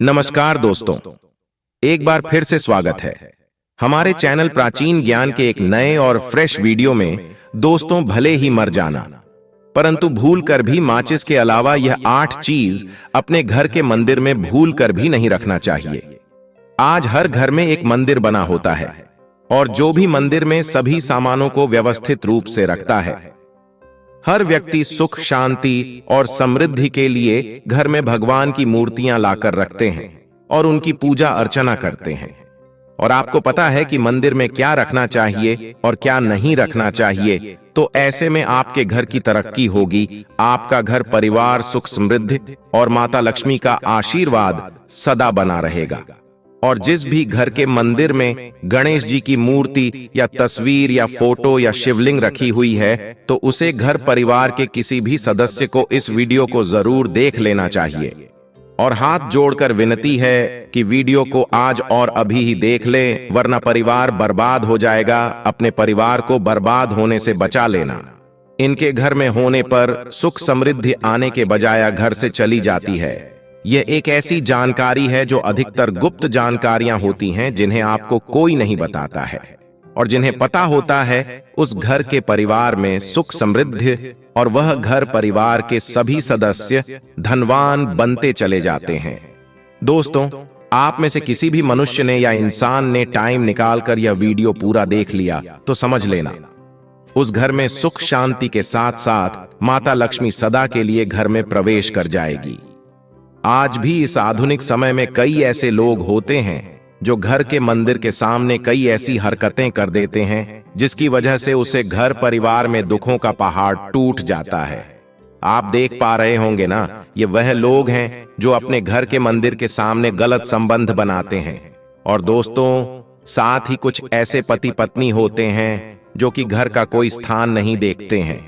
नमस्कार दोस्तों, एक बार फिर से स्वागत है हमारे चैनल प्राचीन ज्ञान के एक नए और फ्रेश वीडियो में। दोस्तों, भले ही मर जाना परंतु भूल कर भी माचिस के अलावा यह 8 चीज अपने घर के मंदिर में भूल कर भी नहीं रखना चाहिए। आज हर घर में एक मंदिर बना होता है और जो भी मंदिर में सभी सामानों को व्यवस्थित रूप से रखता है। हर व्यक्ति सुख, शांति और समृद्धि के लिए घर में भगवान की मूर्तियां लाकर रखते हैं और उनकी पूजा अर्चना करते हैं। और आपको पता है कि मंदिर में क्या रखना चाहिए और क्या नहीं रखना चाहिए। तो ऐसे में आपके घर की तरक्की होगी, आपका घर परिवार सुख समृद्धि और माता लक्ष्मी का आशीर्वाद सदा बना रहेगा। और जिस भी घर के मंदिर में गणेश जी की मूर्ति या तस्वीर या फोटो या शिवलिंग रखी हुई है, तो उसे घर परिवार के किसी भी सदस्य को इस वीडियो को जरूर देख लेना चाहिए। और हाथ जोड़कर विनती है कि वीडियो को आज और अभी ही देख लें, वरना परिवार बर्बाद हो जाएगा। अपने परिवार को बर्बाद होने से बचा लेना। इनके घर में होने पर सुख समृद्धि आने के बजाय घर से चली जाती है। यह एक ऐसी जानकारी है जो अधिकतर गुप्त जानकारियां होती हैं, जिन्हें आपको कोई नहीं बताता है। और जिन्हें पता होता है उस घर के परिवार में सुख समृद्धि और वह घर परिवार के सभी सदस्य धनवान बनते चले जाते हैं। दोस्तों, आप में से किसी भी मनुष्य ने या इंसान ने टाइम निकालकर यह वीडियो पूरा देख लिया तो समझ लेना, उस घर में सुख शांति के साथ साथ माता लक्ष्मी सदा के लिए घर में प्रवेश कर जाएगी। आज भी इस आधुनिक समय में कई ऐसे लोग होते हैं जो घर के मंदिर के सामने कई ऐसी हरकतें कर देते हैं जिसकी वजह से उसे घर परिवार में दुखों का पहाड़ टूट जाता है। आप देख पा रहे होंगे ना, ये वह लोग हैं जो अपने घर के मंदिर के सामने गलत संबंध बनाते हैं। और दोस्तों, साथ ही कुछ ऐसे पति पत्नी होते हैं जो कि घर का कोई स्थान नहीं देखते हैं।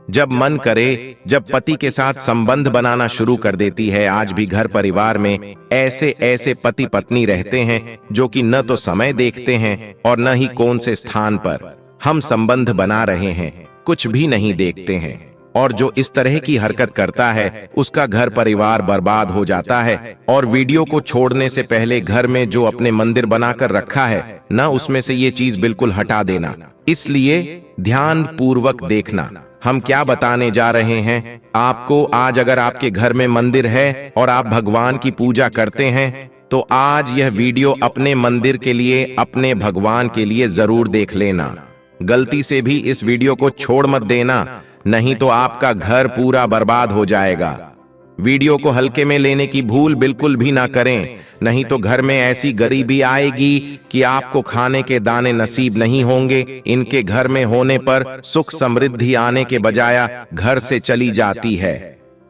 जब मन करे, जब पति के साथ संबंध बनाना शुरू कर देती है। आज भी घर परिवार में ऐसे ऐसे पति पत्नी रहते हैं जो कि न तो समय देखते हैं और न ही कौन से स्थान पर हम संबंध बना रहे हैं, कुछ भी नहीं देखते हैं। और जो इस तरह की हरकत करता है उसका घर परिवार बर्बाद हो जाता है। और वीडियो को छोड़ने से पहले घर में जो अपने मंदिर बनाकर रखा है न, उसमें से ये चीज बिल्कुल हटा देना। इसलिए ध्यान पूर्वक देखना हम क्या बताने जा रहे हैं आपको। आज अगर आपके घर में मंदिर है और आप भगवान की पूजा करते हैं तो आज यह वीडियो अपने मंदिर के लिए, अपने भगवान के लिए जरूर देख लेना। गलती से भी इस वीडियो को छोड़ मत देना, नहीं तो आपका घर पूरा बर्बाद हो जाएगा। वीडियो को हल्के में लेने की भूल बिल्कुल भी ना करें, नहीं तो घर में ऐसी गरीबी आएगी कि आपको खाने के दाने नसीब नहीं होंगे। इनके घर में होने पर सुख समृद्धि आने के बजाय घर से चली जाती है।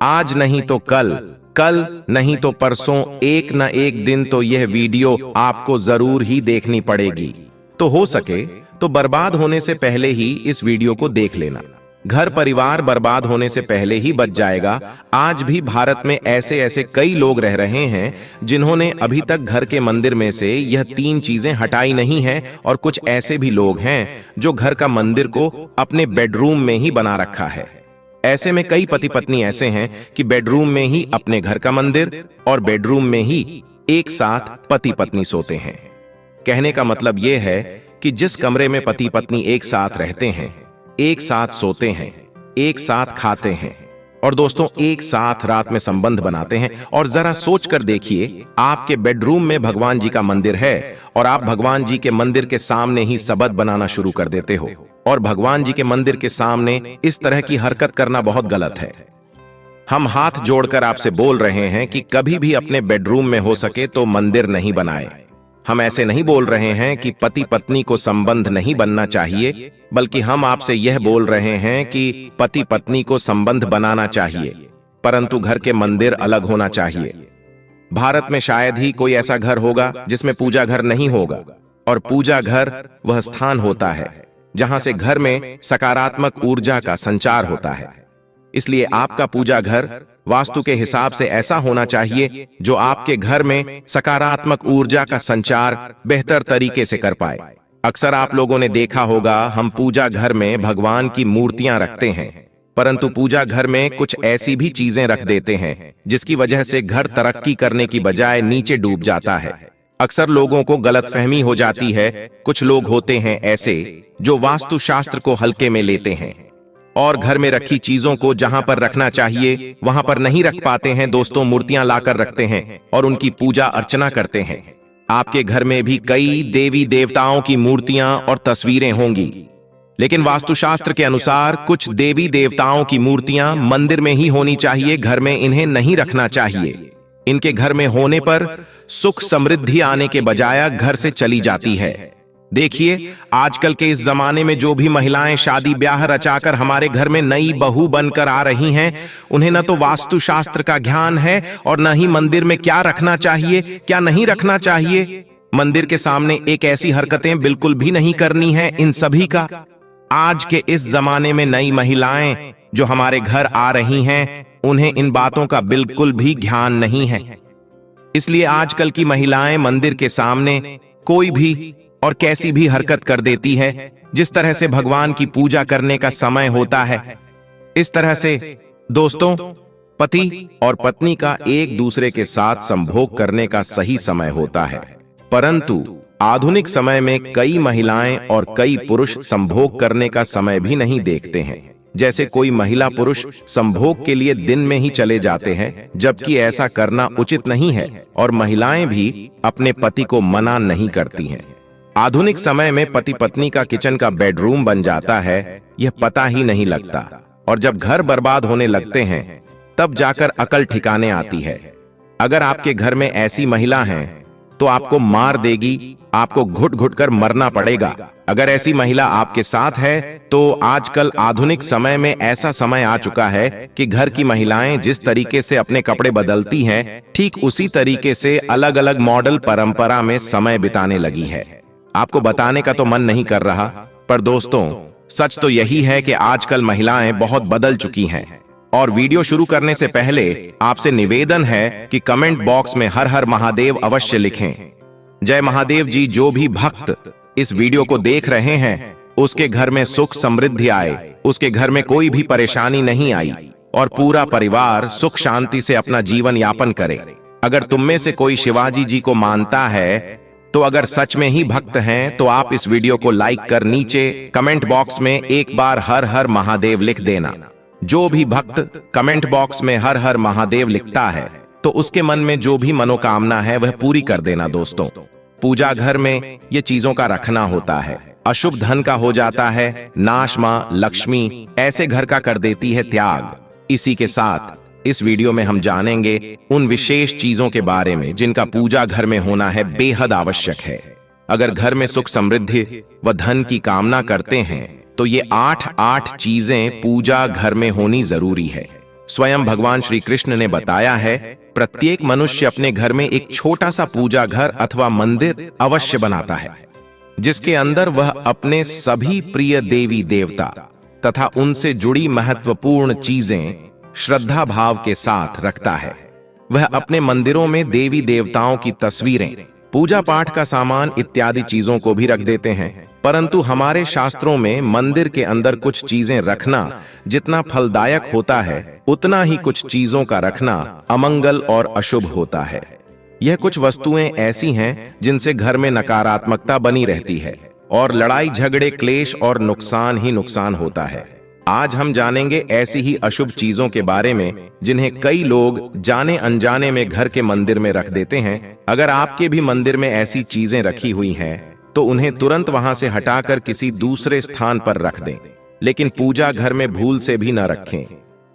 आज नहीं तो कल, कल नहीं तो परसों, एक न एक दिन तो यह वीडियो आपको जरूर ही देखनी पड़ेगी। तो हो सके तो बर्बाद होने से पहले ही इस वीडियो को देख लेना। घर परिवार बर्बाद होने से पहले ही बच जाएगा। आज भी भारत में ऐसे ऐसे कई लोग रह रहे हैं जिन्होंने अभी तक घर के मंदिर में से यह 3 चीजें हटाई नहीं है। और कुछ ऐसे भी लोग हैं जो घर का मंदिर को अपने बेडरूम में ही बना रखा है। ऐसे में कई पति पत्नी ऐसे हैं कि बेडरूम में ही अपने घर का मंदिर और बेडरूम में ही एक साथ पति पत्नी सोते हैं। कहने का मतलब यह है कि जिस कमरे में पति पत्नी एक साथ रहते हैं, एक साथ सोते हैं, एक साथ खाते हैं और दोस्तों एक साथ रात में संबंध बनाते हैं। और जरा सोच कर देखिए, आपके बेडरूम में भगवान जी का मंदिर है और आप भगवान जी के मंदिर के सामने ही सबद बनाना शुरू कर देते हो। और भगवान जी के मंदिर के सामने इस तरह की हरकत करना बहुत गलत है। हम हाथ जोड़कर आपसे बोल रहे हैं कि कभी भी अपने बेडरूम में हो सके तो मंदिर नहीं बनाए। हम ऐसे नहीं बोल रहे हैं कि पति पत्नी को संबंध नहीं बनना चाहिए, बल्कि हम आपसे यह बोल रहे हैं कि पति पत्नी को संबंध बनाना चाहिए, परंतु घर के मंदिर अलग होना चाहिए। भारत में शायद ही कोई ऐसा घर होगा जिसमें पूजा घर नहीं होगा। और पूजा घर वह स्थान होता है जहां से घर में सकारात्मक ऊर्जा का संचार होता है। इसलिए आपका पूजा घर वास्तु के हिसाब से ऐसा होना चाहिए जो आपके घर में सकारात्मक ऊर्जा का संचार बेहतर तरीके से कर पाए। अक्सर आप लोगों ने देखा होगा, हम पूजा घर में भगवान की मूर्तियां रखते हैं परंतु पूजा घर में कुछ ऐसी भी चीजें रख देते हैं जिसकी वजह से घर तरक्की करने की बजाय नीचे डूब जाता है। अक्सर लोगों को गलतफहमी हो जाती है। कुछ लोग होते हैं ऐसे जो वास्तुशास्त्र को हल्के में लेते हैं और घर में रखी चीजों को जहां पर रखना चाहिए वहां पर नहीं रख पाते हैं। दोस्तों, मूर्तियां लाकर रखते हैं और उनकी पूजा अर्चना करते हैं। आपके घर में भी कई देवी देवताओं की मूर्तियां और तस्वीरें होंगी, लेकिन वास्तुशास्त्र के अनुसार कुछ देवी देवताओं की मूर्तियां मंदिर में ही होनी चाहिए, घर में इन्हें नहीं रखना चाहिए। इनके घर में होने पर सुख समृद्धि आने के बजाय घर से चली जाती है। देखिए, आजकल के इस जमाने में जो भी महिलाएं शादी ब्याह रचाकर हमारे घर में नई बहू बनकर आ रही हैं, उन्हें न तो वास्तुशास्त्र का ज्ञान है और न ही मंदिर में क्या रखना चाहिए क्या नहीं रखना चाहिए। मंदिर के सामने एक ऐसी हरकतें बिल्कुल भी नहीं करनी है इन सभी का। आज के इस जमाने में नई महिलाएं जो हमारे घर आ रही हैं, उन्हें इन बातों का बिल्कुल भी ध्यान नहीं है। इसलिए आजकल की महिलाएं मंदिर के सामने कोई भी और कैसी भी हरकत कर देती है। जिस तरह से भगवान की पूजा करने का समय होता है, इस तरह से दोस्तों पति और पत्नी का एक दूसरे के साथ संभोग करने का सही समय होता है। परंतु आधुनिक समय में कई महिलाएं और कई पुरुष संभोग करने का समय भी नहीं देखते हैं। जैसे कोई महिला पुरुष संभोग के लिए दिन में ही चले जाते हैं, जबकि ऐसा करना उचित नहीं है और महिलाएं भी अपने पति को मना नहीं करती हैं। आधुनिक समय में पति पत्नी का किचन का बेडरूम बन जाता है, यह पता ही नहीं लगता, और जब घर बर्बाद होने लगते हैं तब जाकर अकल ठिकाने आती है। अगर आपके घर में ऐसी महिला है तो आपको मार देगी, आपको घुट घुट कर मरना पड़ेगा। अगर ऐसी महिला आपके साथ है तो आजकल आधुनिक समय में ऐसा समय आ चुका है कि घर की महिलाएं जिस तरीके से अपने कपड़े बदलती हैं, ठीक उसी तरीके से अलग अलग मॉडल परंपरा में समय बिताने लगी है। आपको बताने का तो मन नहीं कर रहा, पर दोस्तों सच तो यही है कि आजकल महिलाएं बहुत बदल चुकी हैं। और वीडियो शुरू करने से पहले आपसे निवेदन है कि कमेंट बॉक्स में हर हर महादेव अवश्य लिखें। जय महादेव जी। जो भी भक्त इस वीडियो को देख रहे हैं उसके घर में सुख समृद्धि आए, उसके घर में कोई भी परेशानी नहीं आई और पूरा परिवार सुख शांति से अपना जीवन यापन करे। अगर तुम में से कोई शिवाजी जी को मानता है तो अगर सच में ही भक्त हैं तो आप इस वीडियो को लाइक कर नीचे कमेंट बॉक्स में एक बार हर हर महादेव लिख देना। जो भी भक्त कमेंट बॉक्स में हर हर महादेव लिखता है तो उसके मन में जो भी मनोकामना है वह पूरी कर देना। दोस्तों, पूजा घर में ये चीजों का रखना होता है। अशुभ धन का हो जाता है नाश, मां लक्ष्मी ऐसे घर का कर देती है त्याग। इसी के साथ इस वीडियो में हम जानेंगे उन विशेष चीजों के बारे में जिनका पूजा घर में होना है बेहद आवश्यक है। अगर घर में सुख समृद्धि व धन की कामना करते हैं तो ये 8 चीजें पूजा घर में होनी जरूरी है। स्वयं भगवान श्री कृष्ण ने बताया है, प्रत्येक मनुष्य अपने घर में एक छोटा सा पूजा घर अथवा मंदिर अवश्य बनाता है, जिसके अंदर वह अपने सभी प्रिय देवी देवता तथा उनसे जुड़ी महत्वपूर्ण चीजें श्रद्धा भाव के साथ रखता है। वह अपने मंदिरों में देवी देवताओं की तस्वीरें, पूजा पाठ का सामान इत्यादि चीजों को भी रख देते हैं। परंतु हमारे शास्त्रों में मंदिर के अंदर कुछ चीजें रखना जितना फलदायक होता है, उतना ही कुछ चीजों का रखना अमंगल और अशुभ होता है। यह कुछ वस्तुएं ऐसी हैं जिनसे घर में नकारात्मकता बनी रहती है और लड़ाई झगड़े क्लेश और नुकसान ही नुकसान होता है। आज हम जानेंगे ऐसी ही अशुभ चीजों के बारे में जिन्हें कई लोग जाने अनजाने में घर के मंदिर में रख देते हैं। अगर आपके भी मंदिर में ऐसी चीजें रखी हुई हैं तो उन्हें तुरंत वहां से हटाकर किसी दूसरे स्थान पर रख दें, लेकिन पूजा घर में भूल से भी न रखें।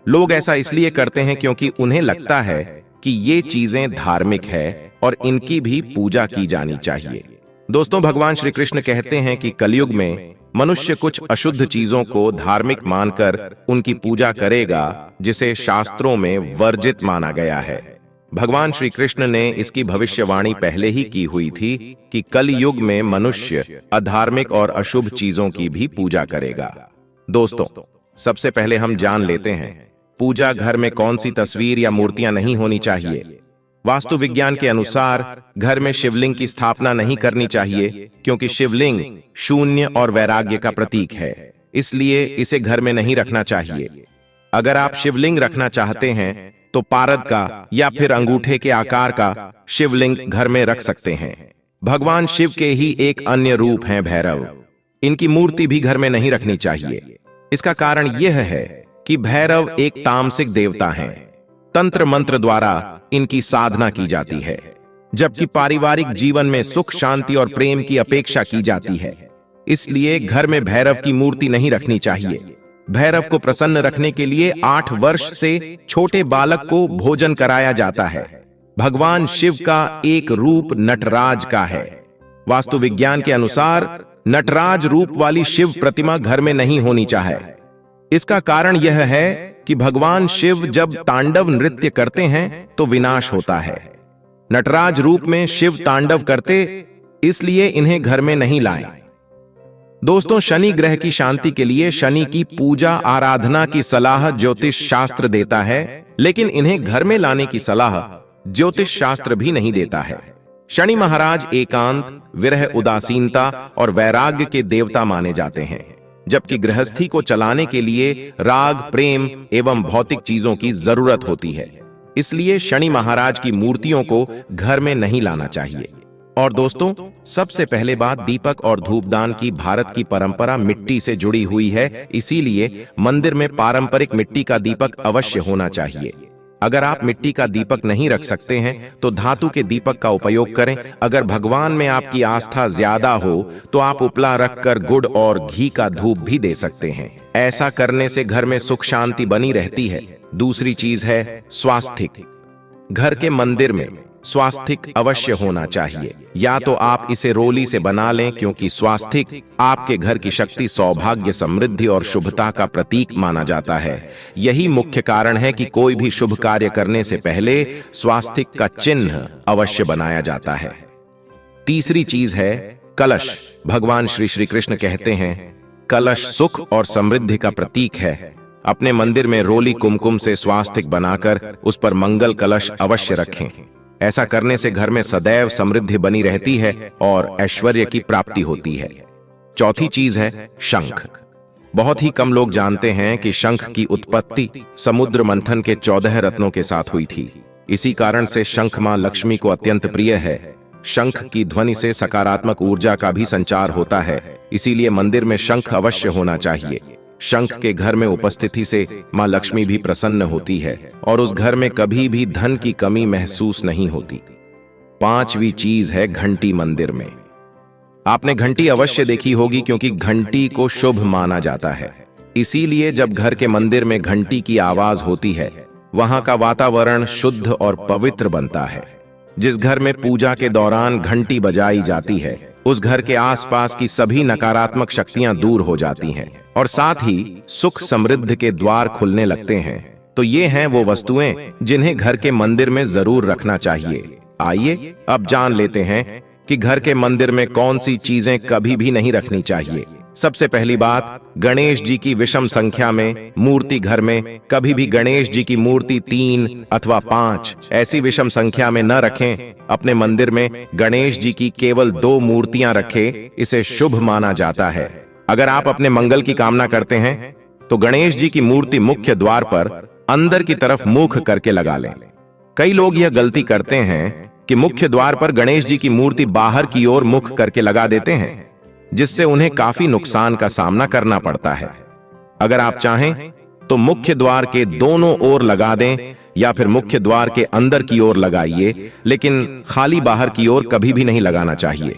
लोग ऐसा इसलिए करते हैं क्योंकि उन्हें लगता है कि ये चीजें धार्मिक है और इनकी भी पूजा की जानी चाहिए। दोस्तों, भगवान श्री कृष्ण कहते हैं कि कलयुग में मनुष्य कुछ अशुद्ध चीजों को धार्मिक मानकर उनकी पूजा करेगा, जिसे शास्त्रों में वर्जित माना गया है। भगवान श्री कृष्ण ने इसकी भविष्यवाणी पहले ही की हुई थी कि कल युग में मनुष्य अधार्मिक और अशुभ चीजों की भी पूजा करेगा। दोस्तों, सबसे पहले हम जान लेते हैं पूजा घर में कौन सी तस्वीर या मूर्तियां नहीं होनी चाहिए। वास्तु विज्ञान के अनुसार घर में शिवलिंग की स्थापना नहीं करनी चाहिए, क्योंकि शिवलिंग शून्य और वैराग्य का प्रतीक है, इसलिए इसे घर में नहीं रखना चाहिए। अगर आप शिवलिंग रखना चाहते हैं तो पारद का या फिर अंगूठे के आकार का शिवलिंग घर में रख सकते हैं। भगवान शिव के ही एक अन्य रूप हैं भैरव। इनकी मूर्ति भी घर में नहीं रखनी चाहिए। इसका कारण यह है कि भैरव एक तामसिक देवता हैं। तंत्र मंत्र द्वारा इनकी साधना की जाती है, जबकि पारिवारिक जीवन में सुख शांति और प्रेम की अपेक्षा की जाती है। इसलिए घर में भैरव की मूर्ति नहीं रखनी चाहिए। भैरव को प्रसन्न रखने के लिए 8 वर्ष से छोटे बालक को भोजन कराया जाता है। भगवान शिव का एक रूप नटराज का है। वास्तु विज्ञान के अनुसार नटराज रूप वाली शिव प्रतिमा घर में नहीं होनी चाहिए। इसका कारण यह है कि भगवान शिव जब तांडव नृत्य करते हैं तो विनाश होता है। नटराज रूप में शिव तांडव करते, इसलिए इन्हें घर में नहीं लाएं। दोस्तों, शनि ग्रह की शांति के लिए शनि की पूजा आराधना की सलाह ज्योतिष शास्त्र देता है, लेकिन इन्हें घर में लाने की सलाह ज्योतिष शास्त्र भी नहीं देता है। शनि महाराज एकांत, विरह, उदासीनता और वैराग्य के देवता माने जाते हैं, जबकि गृहस्थी को चलाने के लिए राग, प्रेम एवं भौतिक चीजों की जरूरत होती है। इसलिए शनि महाराज की मूर्तियों को घर में नहीं लाना चाहिए। और दोस्तों, सबसे पहले बात, दीपक और धूपदान की भारत की परंपरा मिट्टी से जुड़ी हुई है, इसीलिए मंदिर में पारंपरिक मिट्टी का दीपक अवश्य होना चाहिए। अगर आप मिट्टी का दीपक नहीं रख सकते हैं तो धातु के दीपक का उपयोग करें। अगर भगवान में आपकी आस्था ज्यादा हो तो आप उपला रखकर गुड़ और घी का धूप भी दे सकते हैं। ऐसा करने से घर में सुख शांति बनी रहती है। दूसरी चीज है स्वास्तिक। घर के मंदिर में स्वास्तिक अवश्य होना चाहिए। या तो आप इसे रोली से बना लें, क्योंकि स्वास्तिक आपके घर की शक्ति, सौभाग्य, समृद्धि और शुभता का प्रतीक माना जाता है। यही मुख्य कारण है कि कोई भी शुभ कार्य करने से पहले स्वास्तिक का चिन्ह अवश्य बनाया जाता है। तीसरी चीज है कलश। भगवान श्री कृष्ण कहते हैं, कलश सुख और समृद्धि का प्रतीक है। अपने मंदिर में रोली कुमकुम से स्वास्तिक बनाकर उस पर मंगल कलश अवश्य रखें। ऐसा करने से घर में सदैव समृद्धि बनी रहती है और ऐश्वर्य की प्राप्ति होती है। चौथी चीज है शंख। बहुत ही कम लोग जानते हैं कि शंख की उत्पत्ति समुद्र मंथन के 14 रत्नों के साथ हुई थी। इसी कारण से शंख मां लक्ष्मी को अत्यंत प्रिय है। शंख की ध्वनि से सकारात्मक ऊर्जा का भी संचार होता है, इसीलिए मंदिर में शंख अवश्य होना चाहिए। शंख के घर में उपस्थिति से मां लक्ष्मी भी प्रसन्न होती है और उस घर में कभी भी धन की कमी महसूस नहीं होती। पांचवी चीज है घंटी। मंदिर में आपने घंटी अवश्य देखी होगी, क्योंकि घंटी को शुभ माना जाता है। इसीलिए जब घर के मंदिर में घंटी की आवाज होती है, वहां का वातावरण शुद्ध और पवित्र बनता है। जिस घर में पूजा के दौरान घंटी बजाई जाती है, उस घर के आसपास की सभी नकारात्मक शक्तियां दूर हो जाती हैं और साथ ही सुख समृद्धि के द्वार खुलने लगते हैं। तो ये हैं वो वस्तुएं जिन्हें घर के मंदिर में जरूर रखना चाहिए। आइए अब जान लेते हैं कि घर के मंदिर में कौन सी चीजें कभी भी नहीं रखनी चाहिए। सबसे पहली बात, गणेश जी की विषम संख्या में मूर्ति घर में कभी भी गणेश जी की मूर्ति 3 अथवा 5 ऐसी विषम संख्या में न रखें। अपने मंदिर में गणेश जी की केवल 2 मूर्तियां रखें, इसे शुभ माना जाता है। अगर आप अपने मंगल की कामना करते हैं तो गणेश जी की मूर्ति मुख्य द्वार पर अंदर की तरफ मुख करके लगा लें। कई लोग यह गलती करते हैं कि मुख्य द्वार पर गणेश जी की मूर्ति बाहर की ओर मुख करके लगा देते हैं, जिससे उन्हें काफी नुकसान का सामना करना पड़ता है। अगर आप चाहें तो मुख्य द्वार के दोनों ओर लगा दें या फिर मुख्य द्वार के अंदर की ओर लगाइए, लेकिन खाली बाहर की ओर कभी भी नहीं लगाना चाहिए।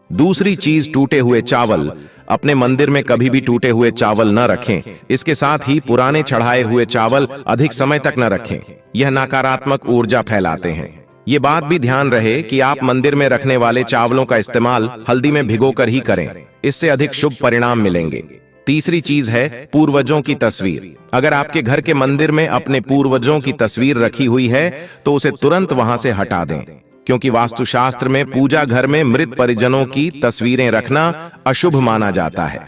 दूसरी चीज, टूटे हुए चावल। अपने मंदिर में कभी भी टूटे हुए चावल न रखें। इसके साथ ही पुराने चढ़ाए हुए चावल अधिक समय तक न रखें, यह नकारात्मक ऊर्जा फैलाते हैं। ये बात भी ध्यान रहे कि आप मंदिर में रखने वाले चावलों का इस्तेमाल हल्दी में भिगोकर ही करें, इससे अधिक शुभ परिणाम मिलेंगे। तीसरी चीज है पूर्वजों की तस्वीर। अगर आपके घर के मंदिर में अपने पूर्वजों की तस्वीर रखी हुई है तो उसे तुरंत वहां से हटा दें, क्योंकि वास्तुशास्त्र में पूजा घर में मृत परिजनों की तस्वीरें रखना अशुभ माना जाता है।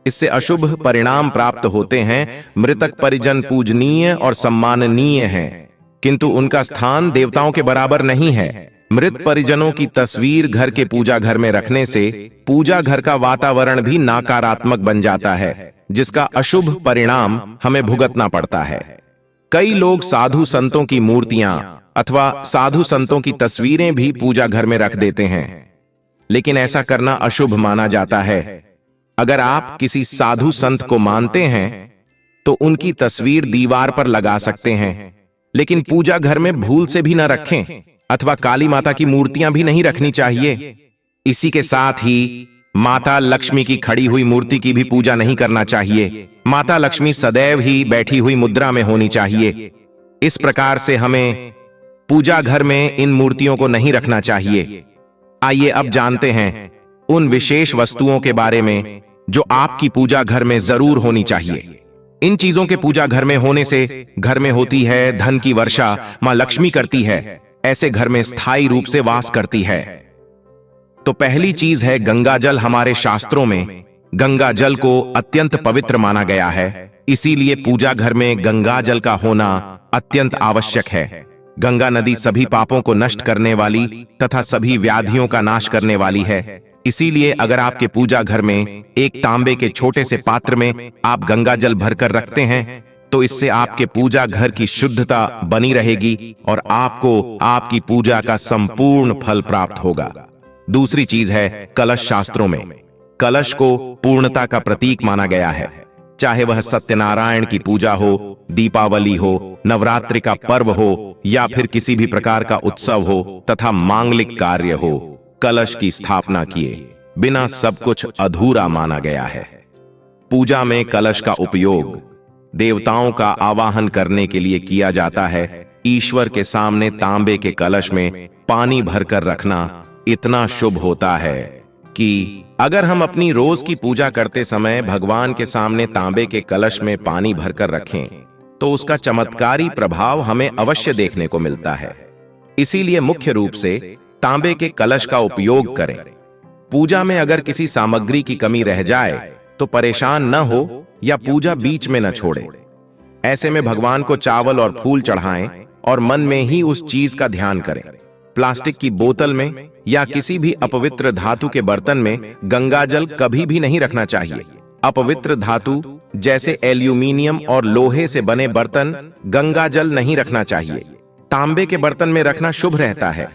इससे अशुभ परिणाम प्राप्त होते हैं। मृतक परिजन पूजनीय और सम्माननीय हैं, किंतु उनका स्थान देवताओं के बराबर नहीं है। मृत परिजनों की तस्वीर घर के पूजा घर में रखने से पूजा घर का वातावरण भी नकारात्मक बन जाता है। जिसका अशुभ परिणाम हमें भुगतना पड़ता है। कई लोग साधु संतों की मूर्तियां अथवा साधु संतों की तस्वीरें भी पूजा घर में रख देते हैं, लेकिन ऐसा करना अशुभ माना जाता है। अगर आप किसी साधु संत को मानते हैं तो उनकी तस्वीर दीवार पर लगा सकते हैं, लेकिन पूजा घर में भूल से भी न रखें अथवा काली माता की मूर्तियां भी नहीं रखनी चाहिए। इसी के साथ ही माता लक्ष्मी की खड़ी हुई मूर्ति की भी पूजा नहीं करना चाहिए। माता लक्ष्मी सदैव ही बैठी हुई मुद्रा में होनी चाहिए। इस प्रकार से हमें पूजा घर में इन मूर्तियों को नहीं रखना चाहिए। आइए अब जानते हैं उन विशेष वस्तुओं के बारे में जो आपकी पूजा घर में जरूर होनी चाहिए। इन चीजों के पूजा घर में होने से घर में होती है धन की वर्षा, मां लक्ष्मी करती है, ऐसे घर में स्थायी रूप से वास करती है। तो पहली चीज है गंगा जल। हमारे शास्त्रों में गंगा जल को अत्यंत पवित्र माना गया है, इसीलिए पूजा घर में गंगा जल का होना अत्यंत आवश्यक है। गंगा नदी सभी पापों को नष्ट करने वाली तथा सभी व्याधियों का नाश करने वाली है। इसीलिए अगर आपके पूजा घर में एक तांबे के छोटे से पात्र में आप गंगा जल भरकर रखते हैं तो इससे आपके पूजा घर की शुद्धता बनी रहेगी और आपको आपकी पूजा का संपूर्ण फल प्राप्त होगा। दूसरी चीज है कलश। शास्त्रों में कलश को पूर्णता का प्रतीक माना गया है। चाहे वह सत्यनारायण की पूजा हो, दीपावली हो, नवरात्रि का पर्व हो या फिर किसी भी प्रकार का उत्सव हो तथा मांगलिक कार्य हो, कलश की स्थापना किए बिना सब कुछ अधूरा माना गया है। पूजा में कलश का उपयोग देवताओं का आवाहन करने के लिए किया जाता है। ईश्वर के सामने तांबे के कलश में पानी भरकर रखना इतना शुभ होता है कि अगर हम अपनी रोज की पूजा करते समय भगवान के सामने तांबे के कलश में पानी भरकर रखें तो उसका चमत्कारी प्रभाव हमें अवश्य देखने को मिलता है। इसीलिए मुख्य रूप से तांबे के कलश का उपयोग करें। पूजा में अगर किसी सामग्री की कमी रह जाए तो परेशान न हो या पूजा बीच में न छोड़े। ऐसे में भगवान को चावल और फूल चढ़ाएं और मन में ही उस चीज का ध्यान करें। प्लास्टिक की बोतल में या किसी भी अपवित्र धातु के बर्तन में गंगा जल कभी भी नहीं रखना चाहिए। अपवित्र धातु जैसे एल्यूमिनियम और लोहे से बने बर्तन गंगा जल नहीं रखना चाहिए। तांबे के बर्तन में रखना शुभ रहता है।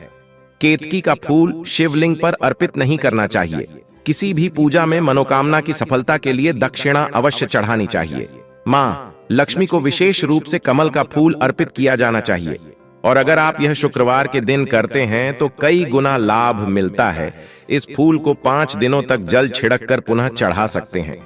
केतकी का फूल शिवलिंग पर अर्पित नहीं करना चाहिए। किसी भी पूजा में मनोकामना की सफलता के लिए दक्षिणा अवश्य चढ़ानी चाहिए। मां लक्ष्मी को विशेष रूप से कमल का फूल अर्पित किया जाना चाहिए और अगर आप यह शुक्रवार के दिन करते हैं तो कई गुना लाभ मिलता है। इस फूल को 5 दिनों तक जल छिड़क कर पुनः चढ़ा सकते हैं।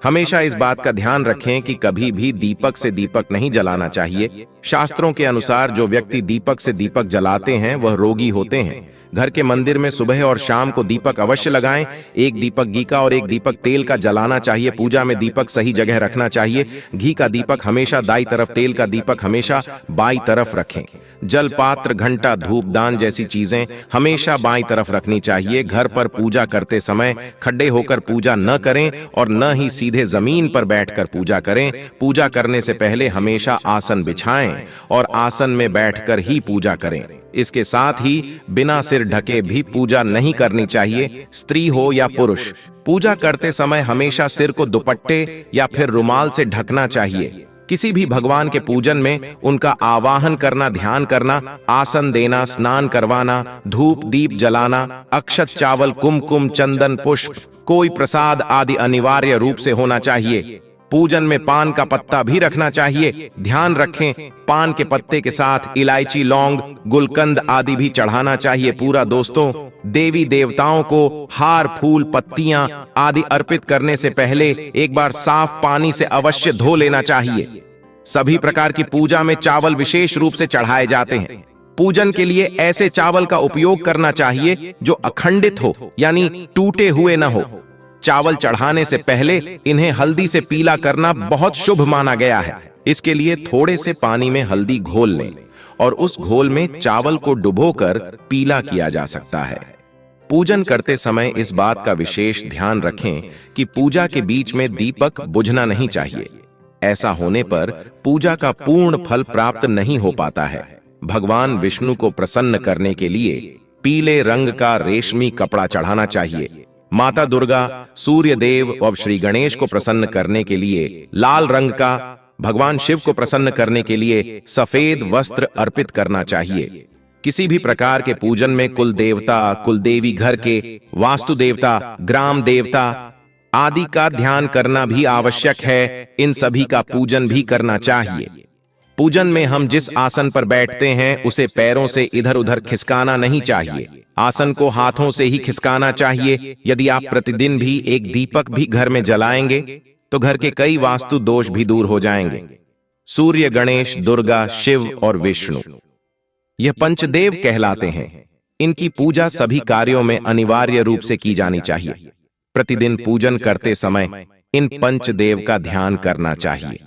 हमेशा इस बात का ध्यान रखें कि कभी भी दीपक से दीपक नहीं जलाना चाहिए। शास्त्रों के अनुसार जो व्यक्ति दीपक से दीपक जलाते हैं वह रोगी होते हैं। घर के मंदिर में सुबह और शाम को दीपक अवश्य लगाएं। एक दीपक घी का और एक दीपक तेल का जलाना चाहिए। पूजा में दीपक सही जगह रखना चाहिए। घी का दीपक हमेशा दाईं तरफ, तेल का दीपक हमेशा बाईं तरफ रखें। जल पात्र, घंटा, धूपदान जैसी चीजें हमेशा बाईं तरफ रखनी चाहिए। घर पर पूजा करते समय खड़े होकर पूजा न करें और न ही सीधे जमीन पर बैठकर पूजा करें। पूजा करने से पहले हमेशा आसन बिछाएं और आसन में बैठकर ही पूजा करें। इसके साथ ही बिना सिर ढके भी पूजा नहीं करनी चाहिए। स्त्री हो या पुरुष, पूजा करते समय हमेशा सिर को दुपट्टे या फिर रुमाल से ढकना चाहिए। किसी भी भगवान के पूजन में उनका आवाहन करना, ध्यान करना, आसन देना, स्नान करवाना, धूप दीप जलाना, अक्षत, चावल, कुमकुम, चंदन, पुष्प, कोई प्रसाद आदि अनिवार्य रूप से होना चाहिए। पूजन में पान का पत्ता भी रखना चाहिए। ध्यान रखें, पान के पत्ते के साथ इलायची, लौंग, गुलकंद आदि भी चढ़ाना चाहिए। पूरा दोस्तों, देवी देवताओं को हार, फूल, पत्तियां आदि अर्पित करने से पहले एक बार साफ पानी से अवश्य धो लेना चाहिए। सभी प्रकार की पूजा में चावल विशेष रूप से चढ़ाए जाते हैं। पूजन के लिए ऐसे चावल का उपयोग करना चाहिए जो अखंडित हो, यानी टूटे हुए न हो। चावल चढ़ाने से पहले इन्हें हल्दी से पीला करना बहुत शुभ माना गया है। इसके लिए थोड़े से पानी में हल्दी घोल लें और उस घोल में चावल को डुबोकर पीला किया जा सकता है। पूजन करते समय इस बात का विशेष ध्यान रखें कि पूजा के बीच में दीपक बुझना नहीं चाहिए। ऐसा होने पर पूजा का पूर्ण फल प्राप्त नहीं हो पाता है। भगवान विष्णु को प्रसन्न करने के लिए पीले रंग का रेशमी कपड़ा चढ़ाना चाहिए। माता दुर्गा, सूर्य देव और श्री गणेश को प्रसन्न करने के लिए लाल रंग का, भगवान शिव को प्रसन्न करने के लिए सफेद वस्त्र अर्पित करना चाहिए। किसी भी प्रकार के पूजन में कुल देवता, कुल देवी, घर के वास्तु देवता, ग्राम देवता आदि का ध्यान करना भी आवश्यक है। इन सभी का पूजन भी करना चाहिए। पूजन में हम जिस आसन पर बैठते हैं उसे पैरों से इधर उधर खिसकाना नहीं चाहिए। आसन को हाथों से ही खिसकाना चाहिए। यदि आप प्रतिदिन भी एक दीपक भी घर में जलाएंगे तो घर के कई वास्तु दोष भी दूर हो जाएंगे। सूर्य, गणेश, दुर्गा, शिव और विष्णु यह पंचदेव कहलाते हैं। इनकी पूजा सभी कार्यों में अनिवार्य रूप से की जानी चाहिए। प्रतिदिन पूजन करते समय इन पंचदेव का ध्यान करना चाहिए।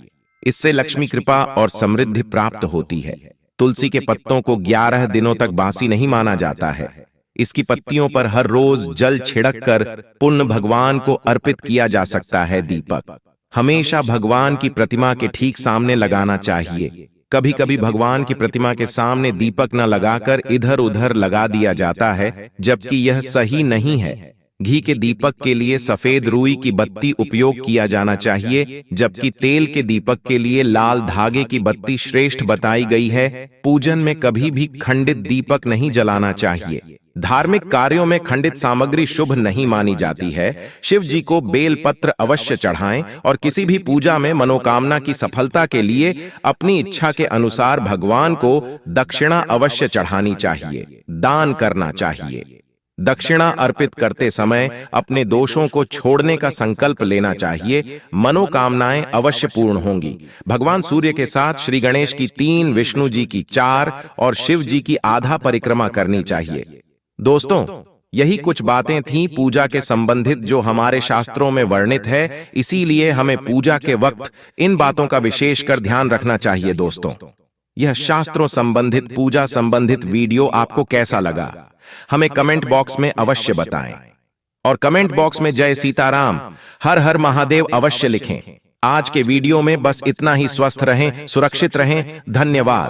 इससे लक्ष्मी कृपा और समृद्धि प्राप्त होती है। तुलसी के पत्तों को 11 दिनों तक बासी नहीं माना जाता है। इसकी पत्तियों पर हर रोज जल छिड़क कर पुण्य भगवान को अर्पित किया जा सकता है। दीपक हमेशा भगवान की प्रतिमा के ठीक सामने लगाना चाहिए। कभी कभी भगवान की प्रतिमा के सामने दीपक न लगाकर इधर उधर लगा दिया जाता है, जबकि यह सही नहीं है। घी के दीपक के लिए सफेद रुई की बत्ती उपयोग किया जाना चाहिए, जबकि तेल के दीपक के लिए लाल धागे की बत्ती श्रेष्ठ बताई गई है। पूजन में कभी भी खंडित दीपक नहीं जलाना चाहिए। धार्मिक कार्यों में खंडित सामग्री शुभ नहीं मानी जाती है। शिव जी को बेल पत्र अवश्य चढ़ाएं और किसी भी पूजा में मनोकामना की सफलता के लिए अपनी इच्छा के अनुसार भगवान को दक्षिणा अवश्य चढ़ानी चाहिए, दान करना चाहिए। दक्षिणा अर्पित करते समय अपने दोषों को छोड़ने का संकल्प लेना चाहिए। मनोकामनाएं अवश्य पूर्ण होंगी। भगवान सूर्य के साथ श्री गणेश की 3, विष्णु जी की 4 और शिव जी की आधा परिक्रमा करनी चाहिए। दोस्तों, यही कुछ बातें थीं पूजा के संबंधित जो हमारे शास्त्रों में वर्णित है। इसीलिए हमें पूजा के वक्त इन बातों का विशेषकर ध्यान रखना चाहिए। दोस्तों, यह शास्त्रों संबंधित, पूजा संबंधित वीडियो आपको कैसा लगा, हमें कमेंट बॉक्स में अवश्य बताएं। और कमेंट बॉक्स में जय सीताराम, हर हर महादेव अवश्य लिखें। आज के वीडियो में बस इतना ही। स्वस्थ रहें, सुरक्षित रहें। धन्यवाद।